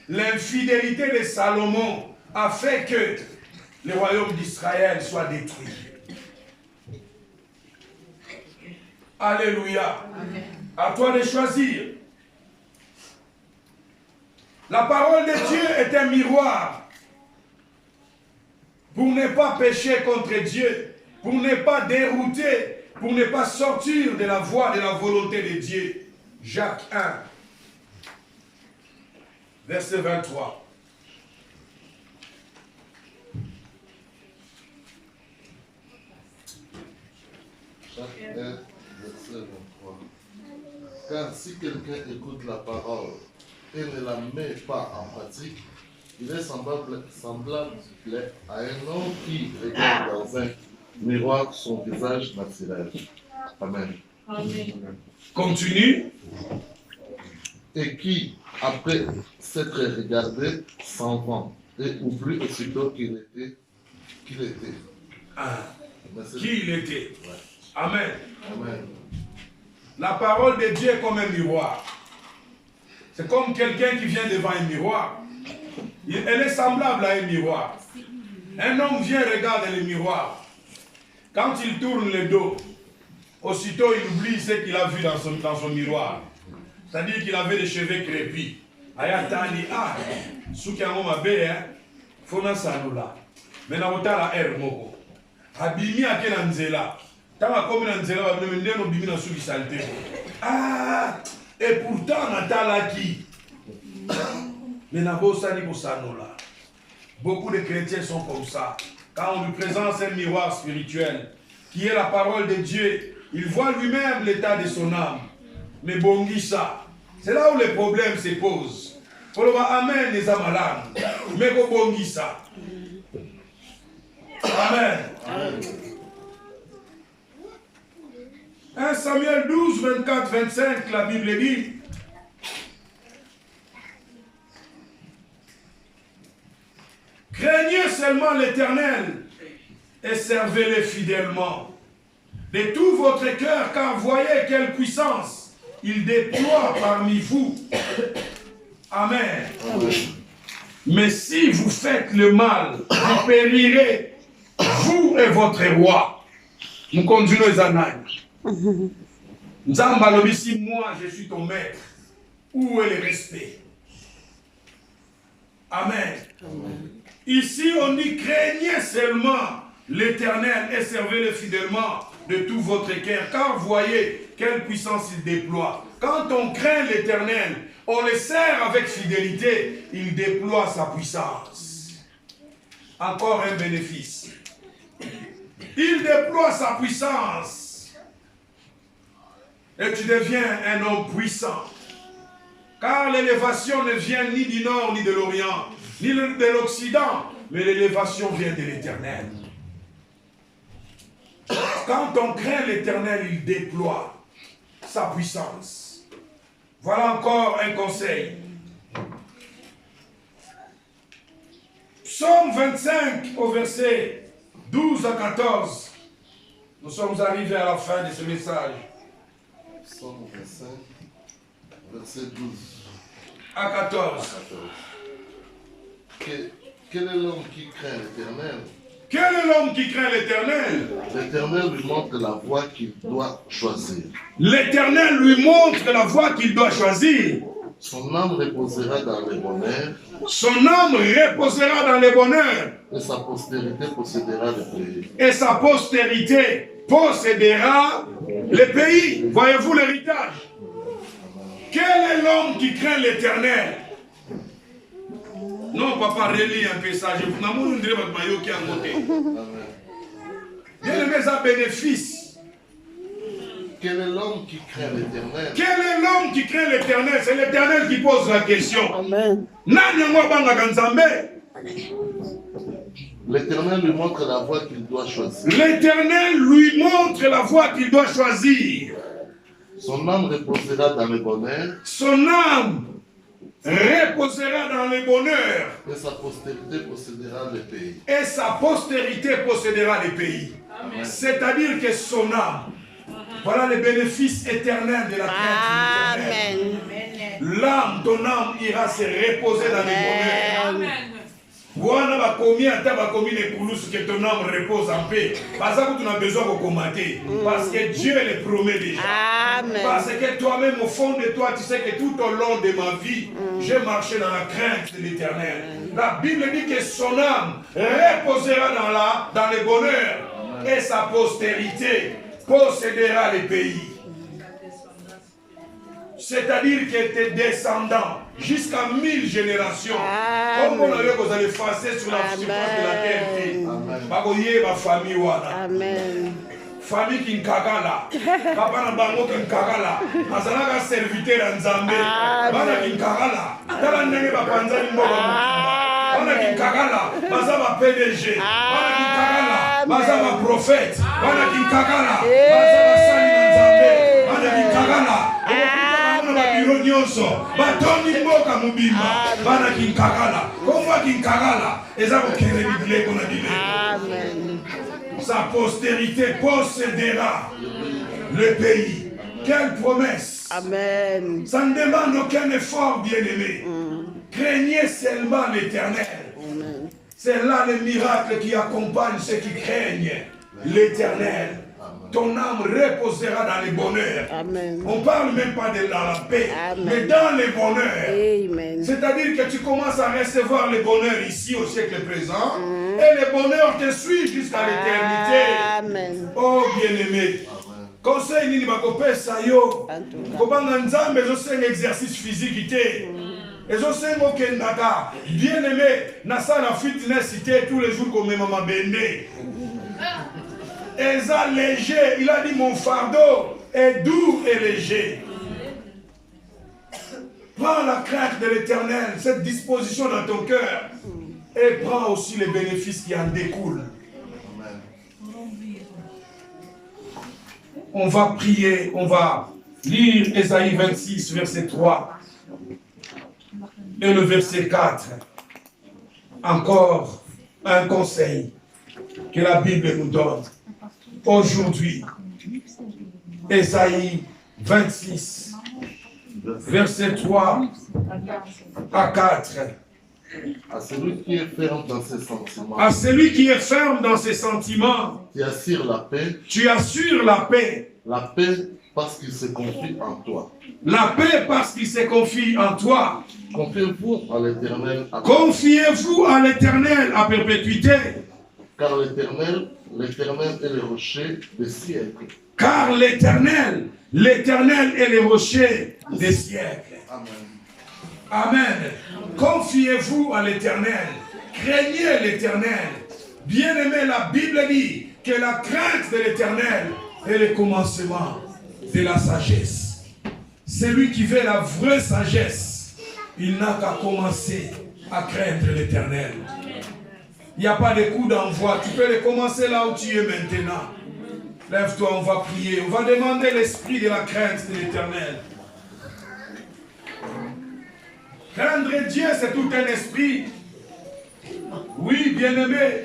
L'infidélité de Salomon a fait que le royaume d'Israël soit détruit. Alléluia. Amen. À toi de choisir. La parole de Dieu est un miroir pour ne pas pécher contre Dieu, pour ne pas dérouter, pour ne pas sortir de la voie de la volonté de Dieu. Jacques 1, verset 23. Jacques 1, verset 23. Car si quelqu'un écoute la parole et ne la met pas en pratique, il est semblable à un homme qui regarde dans un miroir son visage naturel. Amen. Amen. Continue. Et qui, après s'être regardé, s'en va et oublie aussitôt qu'il était. Ah, qui il était. Ouais. Amen. Amen. La parole de Dieu est comme un miroir. C'est comme quelqu'un qui vient devant un miroir. Elle est semblable à un miroir. Un homme vient regarder le miroir. Quand il tourne le dos, aussitôt il oublie ce qu'il a vu dans son miroir. C'est-à-dire qu'il avait des cheveux crépus. Ayatani, Soukiamo Mabe, Fona Sanola. Maintenant, on a la air moko. Abimi a quel anzela. Tama comme un anzela, on a un bimi dans sous saleté. Ah, et pourtant, Natala qui. Mais beaucoup de chrétiens sont comme ça. Quand on lui présente un miroir spirituel, qui est la parole de Dieu, il voit lui-même l'état de son âme. Mais bongi ça, c'est là où les problèmes se posent. Pour le amen les amalan, mais bongi ça. Amen. Amen. 1 Samuel 12, 24, 25, la Bible dit. Craignez seulement l'Éternel et servez-le fidèlement de tout votre cœur, car voyez quelle puissance il déploie parmi vous. Amen. Amen. Mais si vous faites le mal, vous périrez, vous et votre roi. Nous continuons les anaïs. Nzambalobisi, moi je suis ton maître. Où est le respect? Amen. Amen. Ici, on dit craignez seulement l'Éternel et servez-le fidèlement de tout votre cœur. Car voyez quelle puissance il déploie. Quand on craint l'Éternel, on le sert avec fidélité, il déploie sa puissance. Encore un bénéfice. Il déploie sa puissance. et tu deviens un homme puissant. Car l'élévation ne vient ni du nord ni de l'Orient, ni de l'Occident, mais l'élévation vient de l'Éternel. Quand on craint l'Éternel, il déploie sa puissance. Voilà encore un conseil. Psaume 25 au verset 12 à 14. Nous sommes arrivés à la fin de ce message. Psaume 25, verset 12 à 14. Quel est l'homme qui craint l'Éternel? Quel est l'homme qui craint l'Éternel? L'Éternel lui montre la voie qu'il doit choisir. L'Éternel lui montre la voie qu'il doit choisir. Son âme reposera dans le bonheur. Son âme reposera dans le bonheur. Et sa postérité possédera le pays. Et sa postérité possédera le pays. Voyez-vous l'héritage? Quel est l'homme qui craint l'Éternel? Non, papa, relis un peu ça. Je vous demande de votre maillot qui est à côté. Bien aimé, ça bénéfice. Quel est l'homme qui craint l'Éternel? Quel est l'homme qui craint l'Éternel? C'est l'Éternel qui pose la question. Amen. L'Éternel lui montre la voie qu'il doit choisir. L'Éternel lui montre la voie qu'il doit choisir. Son âme reposera dans le bonheur. Son âme reposera dans le bonheur. Et sa postérité possédera le pays. Et sa postérité possédera le pays. C'est-à-dire que son âme, voilà le bénéfice éternel de la crainte de l'Éternel. L'âme, ton âme ira se reposer dans le bonheur. Wana bakomi ata bakomi ne kulusu que ton âme repose en paix. Parce que tu as besoin de commenter. Parce que Dieu le promet déjà. Amen. Parce que toi-même au fond de toi, tu sais que tout au long de ma vie, j'ai marché dans la crainte de l'Éternel. La Bible dit que son âme reposera dans le bonheur et sa postérité possédera les pays. C'est-à-dire que tes descendants, jusqu'à 1000 générations, comme on avait vous allez effacer sur la surface de la terre. Bagoye ma famille wana. Amen. Famille qui nkagala. Papa na bango qui nkagala. Azalaka serviteur à Nzambe. Bana qui nkagala. Tala ndenge bapanzani mboka. Bana qui nkagala. Baza ba PDG. Bana qui nkagala. Baza ba prophète. Bana qui nkagala. Baza ba sali na Nzambe. Bana qui nkagala. Biro nyonso batondi mboka mubimba bana kinkagala komwa kinkagala eza kokende bibileko na bile. Amen. Sa postérité possédera le pays. Quelle promesse! Amen. Ça ne demande aucun effort, bien-aimé. Craignez seulement l'Éternel. C'est là le miracle qui accompagne ceux qui craignent l'Éternel. Ton âme reposera dans le bonheur. Amen. On ne parle même pas de la paix, Amen. mais dans le bonheur. Amen. C'est-à-dire que tu commences à recevoir le bonheur ici au siècle présent, et le bonheur te suit jusqu'à l'éternité. Amen. Oh bien-aimé, conseil nini bakopesa yo, kobanga nzambe ezosenga exercice physique te. Ezosenga okendaka, bien-aimé, na sala fitness te tous les jours comme maman bende. Eza léger, il a dit mon fardeau est doux et léger. Prends la crainte de l'Éternel, cette disposition dans ton cœur, et prends aussi les bénéfices qui en découlent. On va prier, on va lire Ésaïe 26, verset 3 et le verset 4. Encore un conseil que la Bible nous donne. Aujourd'hui, Ésaïe 26, verset 3 à 4. À celui qui est ferme dans ses sentiments. À celui qui est ferme dans ses sentiments. Tu assures la paix. Tu assures la paix. La paix parce qu'il se confie en toi. La paix parce qu'il se confie en toi. Confiez-vous à l'Éternel. Confiez-vous à l'Éternel à perpétuité. Car l'Éternel est le rocher des siècles. Car l'Éternel est le rocher des siècles. Amen. Amen. Confiez-vous à l'Éternel. Craignez l'Éternel. Bien-aimé, la Bible dit que la crainte de l'Éternel est le commencement de la sagesse. Celui qui veut la vraie sagesse, il n'a qu'à commencer à craindre l'Éternel. Il n'y a pas de coup d'envoi. Tu peux le commencer là où tu es maintenant. Lève-toi, on va prier. On va demander l'esprit de la crainte de l'Éternel. Craindre Dieu, c'est tout un esprit. Oui, bien-aimé.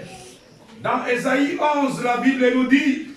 Dans Ésaïe 11, la Bible nous dit